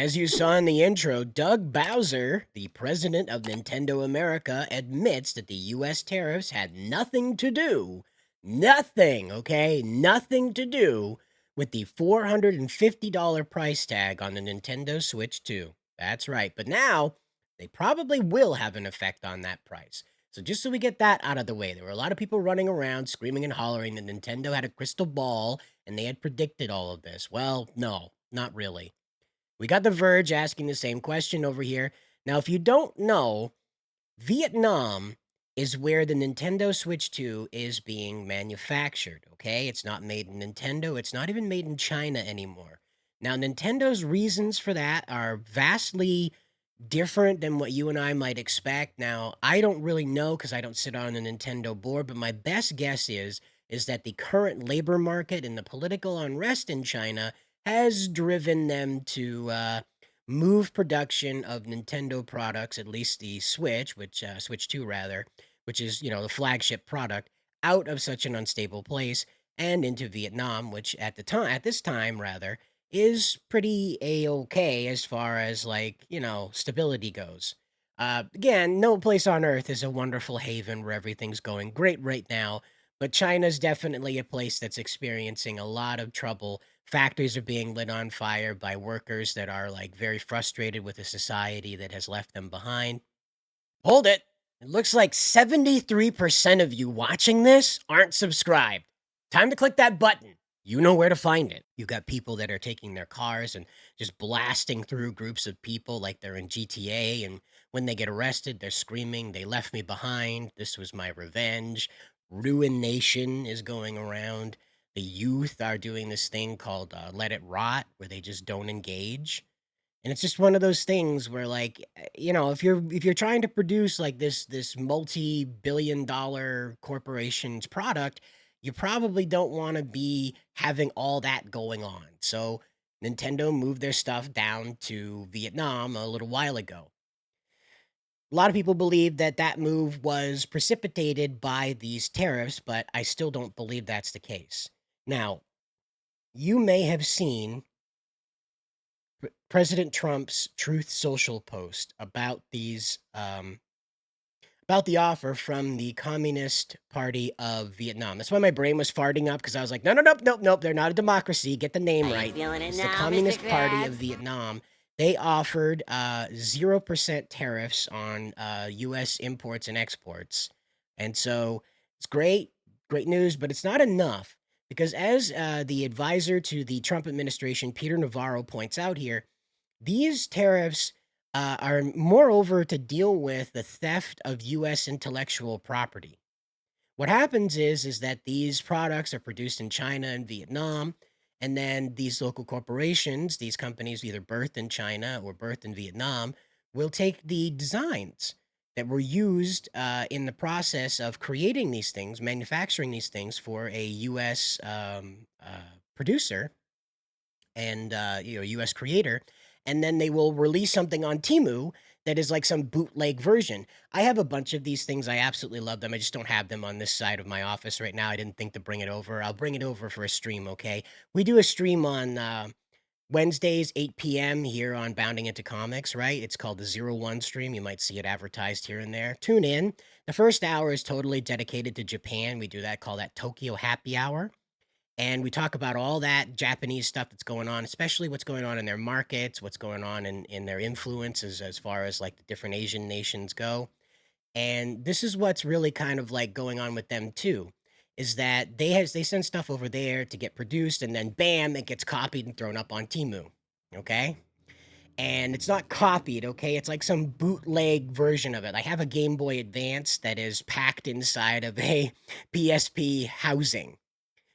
As you saw in the intro, Doug Bowser, the president of Nintendo America, admits that the US tariffs had nothing to do, nothing to do with the $450 price tag on the Nintendo Switch 2. That's right. But now, they probably will have an effect on that price. So just so we get that out of the way, there were a lot of people running around screaming and hollering that Nintendo had a crystal ball and they had predicted all of this. Well, no, not really. We got The Verge asking the same question over here. Now, if you don't know, Vietnam is where the Nintendo Switch 2 is being manufactured, okay? It's not made in Nintendo, it's not even made in China anymore. Now, Nintendo's reasons for that are vastly different than what you and I might expect. Now, I don't really know because I don't sit on the Nintendo board, but my best guess is that the current labor market and the political unrest in China has driven them to move production of Nintendo products, at least the Switch, which Switch 2 rather, which is, the flagship product, out of such an unstable place and into Vietnam, which at this time rather, is pretty a-okay as far as like, stability goes. Again, no place on earth is a wonderful haven where everything's going great right now, but China's definitely a place that's experiencing a lot of trouble. Factories are being lit on fire by workers that are like very frustrated with a society that has left them behind. Hold it. It looks like 73% of you watching this aren't subscribed. Time to click that button. You know where to find it. You've got people that are taking their cars and just blasting through groups of people like they're in GTA. And when they get arrested, they're screaming, "They left me behind. This was my revenge." Ruin Nation is going around. The youth are doing this thing called Let It Rot, where they just don't engage. And it's just one of those things where like, if you're trying to produce like this multi-billion dollar corporation's product, you probably don't want to be having all that going on. So Nintendo moved their stuff down to Vietnam a little while ago. A lot of people believe that that move was precipitated by these tariffs, but I still don't believe that's the case. Now, you may have seen President Trump's Truth Social post about the offer from the Communist Party of Vietnam. That's why my brain was farting up because I was like, no, no, nope, nope, nope. They're not a democracy. Get the Are name you right. feeling it It's the now, Mr. Communist Party of Krabs? Vietnam. They offered 0% tariffs on U.S. imports and exports. And so it's great news, but it's not enough because as the advisor to the Trump administration, Peter Navarro, points out here, these tariffs are moreover to deal with the theft of U.S. intellectual property. What happens is that these products are produced in China and Vietnam, and then these local corporations, these companies either birthed in China or birthed in Vietnam, will take the designs that were used in the process of creating these things, manufacturing these things for a U.S. Producer and US creator, and then they will release something on Temu that is like some bootleg version. I have a bunch of these things. I absolutely love them. I just don't have them on this side of my office right now. I didn't think to bring it over. I'll bring it over for a stream, okay? We do a stream on Wednesdays, 8 p.m. here on Bounding Into Comics, right? It's called the 01 stream. You might see it advertised here and there. Tune in. The first hour is totally dedicated to Japan. We do that, call that Tokyo Happy Hour, and we talk about all that Japanese stuff that's going on, especially what's going on in their markets, what's going on in their influences as far as like the different Asian nations go. And this is what's really kind of like going on with them too, is that they send stuff over there to get produced, and then bam, it gets copied and thrown up on Temu. Okay. And it's not copied, okay? It's like some bootleg version of it. I have a Game Boy Advance that is packed inside of a PSP housing.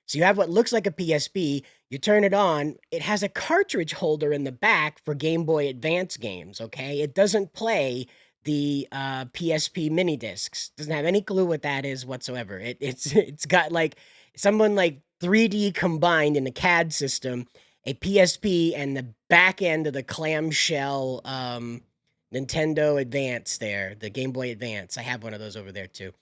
So you have what looks like a PSP, you turn it on, it has a cartridge holder in the back for Game Boy Advance games, okay? It doesn't play the PSP mini discs. Doesn't have any clue what that is whatsoever. It's got like someone like 3D combined in the CAD system, a PSP and the back end of the clamshell Nintendo Advance there, the Game Boy Advance. I have one of those over there too.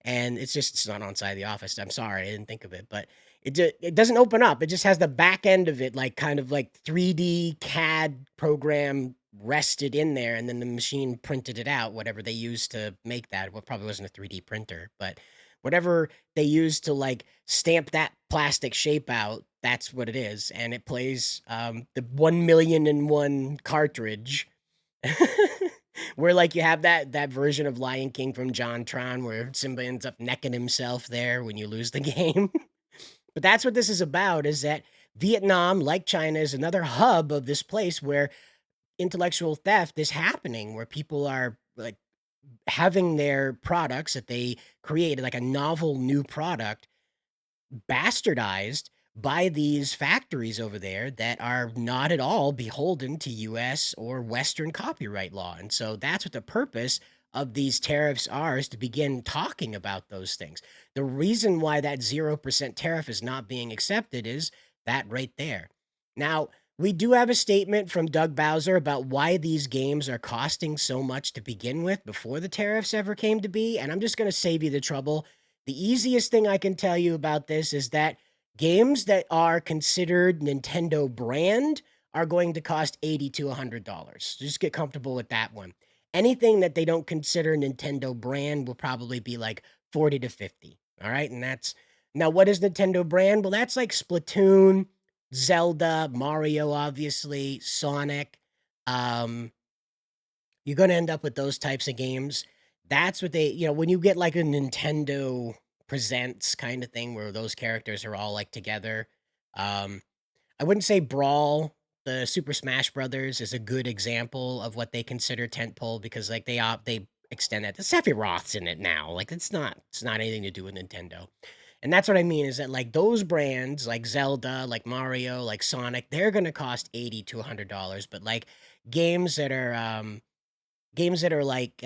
And it's not on side of the office. I'm sorry, I didn't think of it, but it doesn't open up. It just has the back end of it, like kind of like 3D CAD program rested in there, and then the machine printed it out. Whatever they used to make that, well, probably wasn't a 3D printer, but whatever they used to like stamp that plastic shape out, that's what it is, and it plays the 1,000,001 cartridge. Where like you have that version of Lion King from John Tron where Simba ends up necking himself there when you lose the game. But that's what this is about, is that Vietnam, like China, is another hub of this place where intellectual theft is happening, where people are like having their products that they created, like a novel new product, bastardized by these factories over there that are not at all beholden to US or Western copyright law. And so that's what the purpose of these tariffs are, is to begin talking about those things. The reason why that 0% tariff is not being accepted is that right there. Now, we do have a statement from Doug Bowser about why these games are costing so much to begin with before the tariffs ever came to be. And I'm just going to save you the trouble. The easiest thing I can tell you about this is that games that are considered Nintendo brand are going to cost $80 to $100. Just get comfortable with that one. Anything that they don't consider Nintendo brand will probably be like 40 to 50. All right. And that's now, what is Nintendo brand? Well, that's like Splatoon, Zelda, Mario, obviously, Sonic. Um, you're going to end up with those types of games. That's what they, when you get like a Nintendo presents kind of thing where those characters are all like together. Um, I wouldn't say Brawl, the Super Smash Brothers, is a good example of what they consider tentpole, because like they extend that. The Sephiroth's in it now. Like it's not anything to do with Nintendo. And that's what I mean, is that like those brands like Zelda, like Mario, like Sonic, they're gonna cost $80 to $100. But like games that are like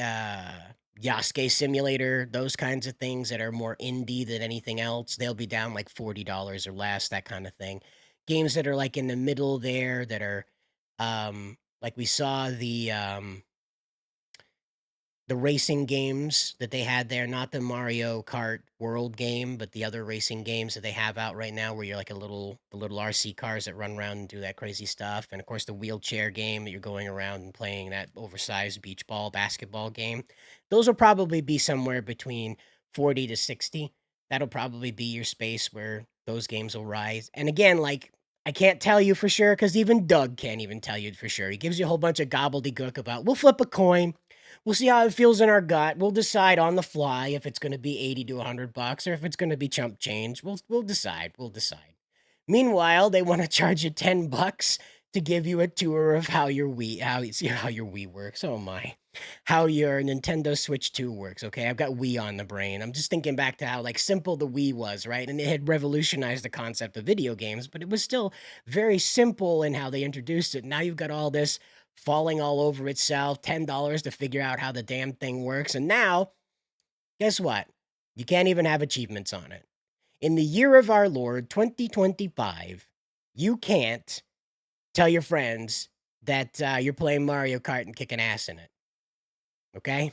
Yasuke Simulator, those kinds of things that are more indie than anything else, they'll be down like $40 or less, that kind of thing. Games that are like in the middle there, that are like we saw the racing games that they had there, not the Mario Kart World game, but the other racing games that they have out right now, where you're like the little RC cars that run around and do that crazy stuff. And of course, the wheelchair game that you're going around and playing that oversized beach ball basketball game. Those will probably be somewhere between 40 to 60. That'll probably be your space where those games will rise. And again, like, I can't tell you for sure, because even Doug can't even tell you for sure. He gives you a whole bunch of gobbledygook about, we'll flip a coin. We'll see how it feels in our gut. We'll decide on the fly if it's going to be 80 to $100, or if it's going to be chump change. We'll decide. We'll decide. Meanwhile, they want to charge you $10 to give you a tour of how your Wii works. Oh my. How your Nintendo Switch 2 works. Okay, I've got Wii on the brain. I'm just thinking back to how like simple the Wii was, right? And it had revolutionized the concept of video games, but it was still very simple in how they introduced it. Now you've got all this falling all over itself, $10 to figure out how the damn thing works. And now, guess what? You can't even have achievements on it. In the year of our Lord, 2025, you can't tell your friends that you're playing Mario Kart and kicking ass in it. Okay?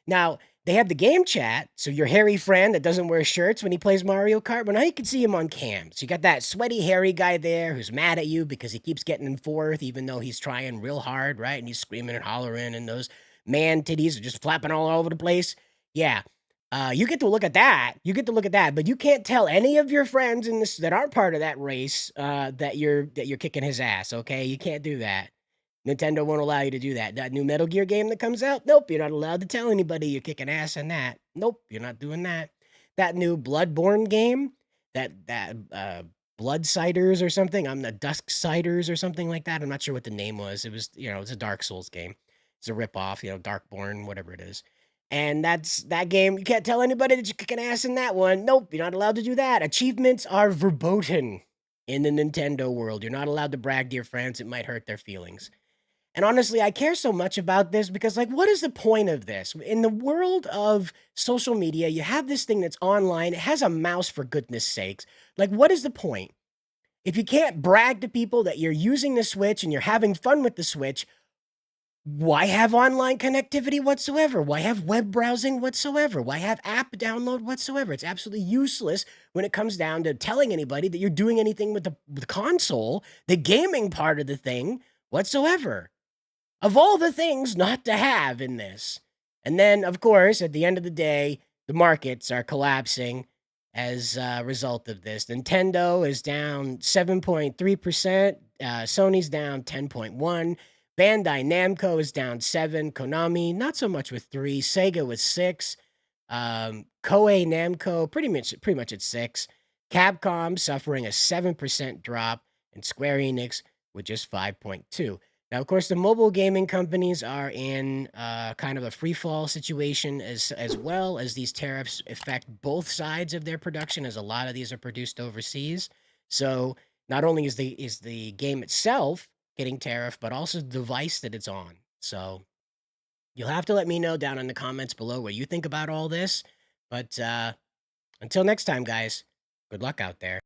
Now, they have the game chat, so your hairy friend that doesn't wear shirts when he plays Mario Kart, well, now you can see him on cam. So you got that sweaty, hairy guy there who's mad at you because he keeps getting in fourth, even though he's trying real hard, right? And he's screaming and hollering, and those man titties are just flapping all over the place. Yeah. You get to look at that. You get to look at that, but you can't tell any of your friends in this that aren't part of that race that you're kicking his ass. Okay, you can't do that. Nintendo won't allow you to do that. That new Metal Gear game that comes out, nope, you're not allowed to tell anybody you're kicking ass in that. Nope, you're not doing that. That new Bloodborne game, that Bloodsiders or something, I'm the Dusksiders or something like that. I'm not sure what the name was. It was, it's a Dark Souls game. It's a ripoff, Darkborn, whatever it is. And that's that game. You can't tell anybody that you're kicking ass in that one. Nope, you're not allowed to do that. Achievements are verboten in the Nintendo world. You're not allowed to brag to your friends. It might hurt their feelings. And honestly, I care so much about this because, like, what is the point of this? In the world of social media, you have this thing that's online. It has a mouse, for goodness sakes. Like, what is the point? If you can't brag to people that you're using the Switch and you're having fun with the Switch, Why have online connectivity whatsoever? Why have web browsing whatsoever? Why have app download whatsoever? It's absolutely useless when it comes down to telling anybody that you're doing anything with the console, the gaming part of the thing whatsoever. Of all the things not to have in this. And then, of course, at the end of the day, the markets are collapsing as a result of this. Nintendo is down 7.3%, Sony's down 10.1, Bandai Namco is down 7, Konami not so much with 3, Sega with 6, Koei Namco pretty much at 6, Capcom suffering a 7% drop, and Square Enix with just 5.2. Now, of course, the mobile gaming companies are in kind of a free fall situation as well as these tariffs affect both sides of their production, as a lot of these are produced overseas. So not only is the game itself getting tariffed, but also the device that it's on. So you'll have to let me know down in the comments below what you think about all this. But until next time, guys, good luck out there.